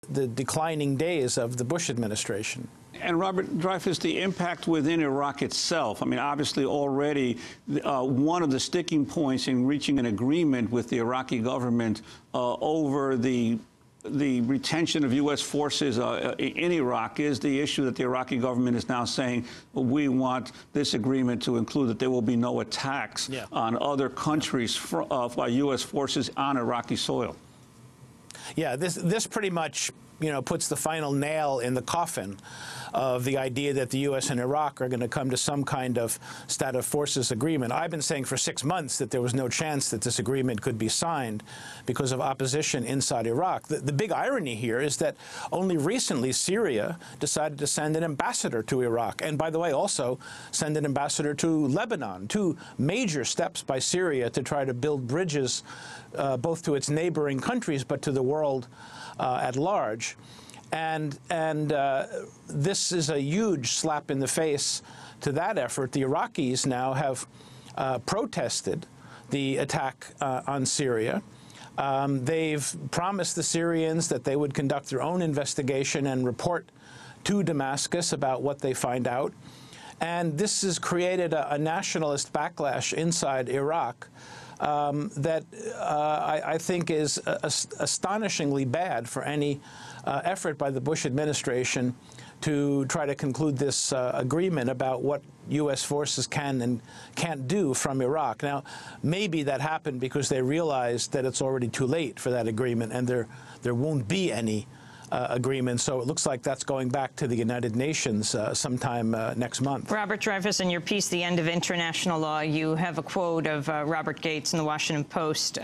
the declining days of the Bush administration. And Robert Dreyfuss, the impact within Iraq itself, I mean, obviously already one of the sticking points in reaching an agreement with the Iraqi government over the retention of U.S. forces in Iraq is the issue that the Iraqi government is now saying, well, we want this agreement to include that there will be no attacks on other countries by U.S. forces on Iraqi soil. Yeah, this pretty much, you know, puts the final nail in the coffin of the idea that the U.S. and Iraq are going to come to some kind of status forces agreement. I've been saying for 6 months that there was no chance that this agreement could be signed because of opposition inside Iraq. The big irony here is that only recently Syria decided to send an ambassador to Iraq, and by the way, also send an ambassador to Lebanon, two major steps by Syria to try to build bridges both to its neighboring countries but to the world at large. And this is a huge slap in the face to that effort. The Iraqis now have protested the attack on Syria. They've promised the Syrians that they would conduct their own investigation and report to Damascus about what they find out. And this has created a nationalist backlash inside Iraq that I think is astonishingly bad for any effort by the Bush administration to try to conclude this agreement about what U.S. forces can and can't do from Iraq. Now, maybe that happened because they realized that it's already too late for that agreement and there won't be any agreement. So it looks like that's going back to the United Nations sometime next month. Robert Dreyfuss, in your piece, The End of International Law, you have a quote of Robert Gates in the Washington Post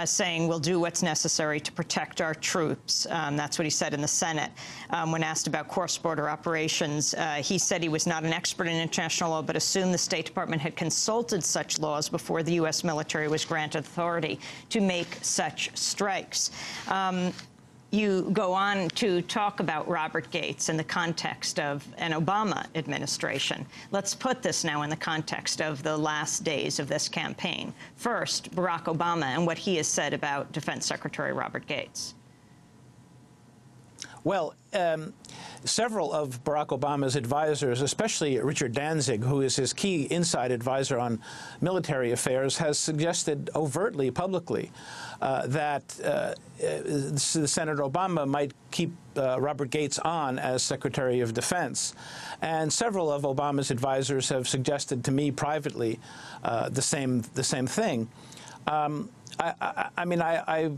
saying, we'll do what's necessary to protect our troops. That's what he said in the Senate. When asked about cross-border operations, he said he was not an expert in international law, but assumed the State Department had consulted such laws before the U.S. military was granted authority to make such strikes. You go on to talk about Robert Gates in the context of an Obama administration. Let's put this now in the context of the last days of this campaign. First, Barack Obama and what he has said about Defense Secretary Robert Gates. Well, several of Barack Obama's advisors, especially Richard Danzig, who is his key inside advisor on military affairs, has suggested overtly, publicly, that Senator Obama might keep Robert Gates on as Secretary of Defense. And several of Obama's advisors have suggested to me privately the same thing. I mean, I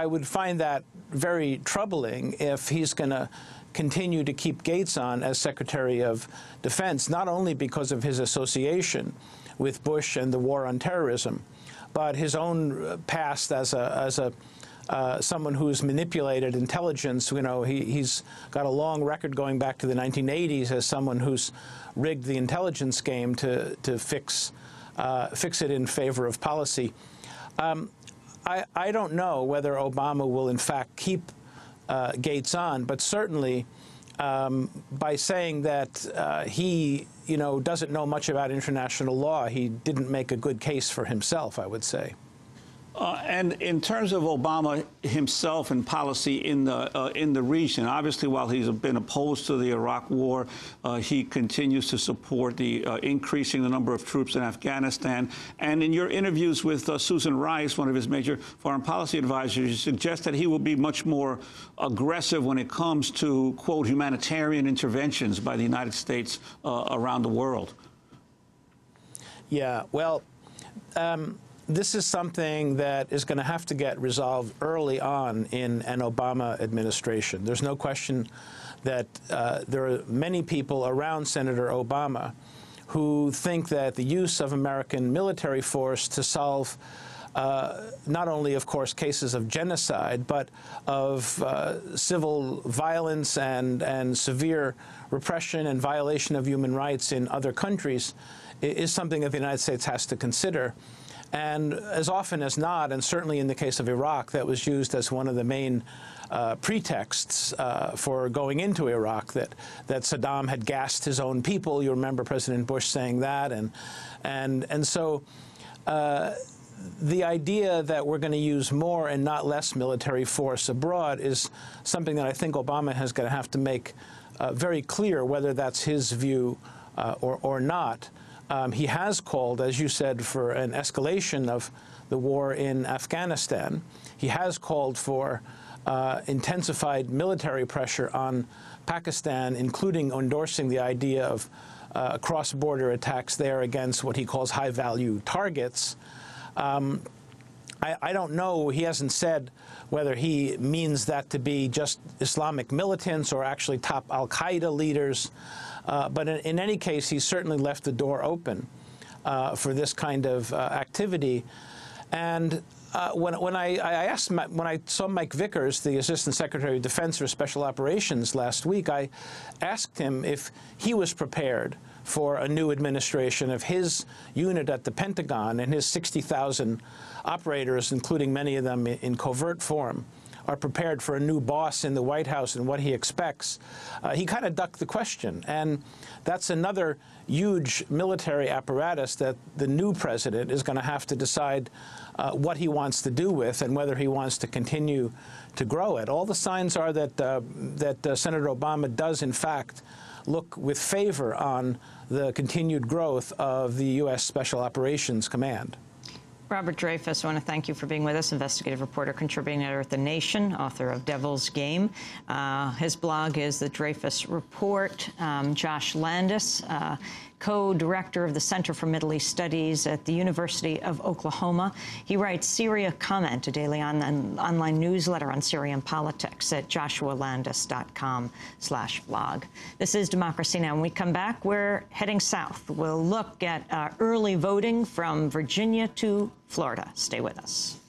would find that very troubling if he's going to continue to keep Gates on as Secretary of Defense, not only because of his association with Bush and the war on terrorism, but his own past as someone who's manipulated intelligence. You know, he's got a long record going back to the 1980s as someone who's rigged the intelligence game to fix it in favor of policy. I don't know whether Obama will, in fact, keep Gates on, but certainly by saying that he, you know, doesn't know much about international law, he didn't make a good case for himself, I would say. And in terms of Obama himself and policy in the region, obviously, while he's been opposed to the Iraq war, he continues to support the increasing the number of troops in Afghanistan. And in your interviews with Susan Rice, one of his major foreign policy advisors, you suggest that he will be much more aggressive when it comes to, quote, humanitarian interventions by the United States around the world. Yeah, well, this is something that is going to have to get resolved early on in an Obama administration. There's no question that there are many people around Senator Obama who think that the use of American military force to solve not only, of course, cases of genocide, but of civil violence and severe repression and violation of human rights in other countries is something that the United States has to consider. And as often as not, and certainly in the case of Iraq, that was used as one of the main pretexts for going into Iraq, that Saddam had gassed his own people. You remember President Bush saying that. And so the idea that we're going to use more and not less military force abroad is something that I think Obama is going to have to make very clear, whether that's his view or not. He has called, as you said, for an escalation of the war in Afghanistan. He has called for intensified military pressure on Pakistan, including endorsing the idea of cross-border attacks there against what he calls high-value targets. I don't know, he hasn't said whether he means that to be just Islamic militants or actually top al-Qaeda leaders, but in any case, he's certainly left the door open for this kind of activity. And when I saw Mike Vickers, the Assistant Secretary of Defense for Special Operations last week, I asked him if he was prepared for a new administration, of his unit at the Pentagon and his 60,000 operators, including many of them in covert form, are prepared for a new boss in the White House and what he expects. He kind of ducked the question. And that's another huge military apparatus that the new president is going to have to decide what he wants to do with and whether he wants to continue to grow it. All the signs are that, Senator Obama does, in fact, look with favor on the continued growth of the U.S. Special Operations Command. Robert Dreyfuss, I want to thank you for being with us, investigative reporter, contributing editor at The Nation, author of Devil's Game. His blog is The Dreyfuss Report. Josh Landis, co-director of the Center for Middle East Studies at the University of Oklahoma. He writes Syria Comment, a daily online newsletter on Syrian politics at joshualandis.com/blog. This is Democracy Now! When we come back, we're heading south. We'll look at early voting from Virginia to Florida. Stay with us.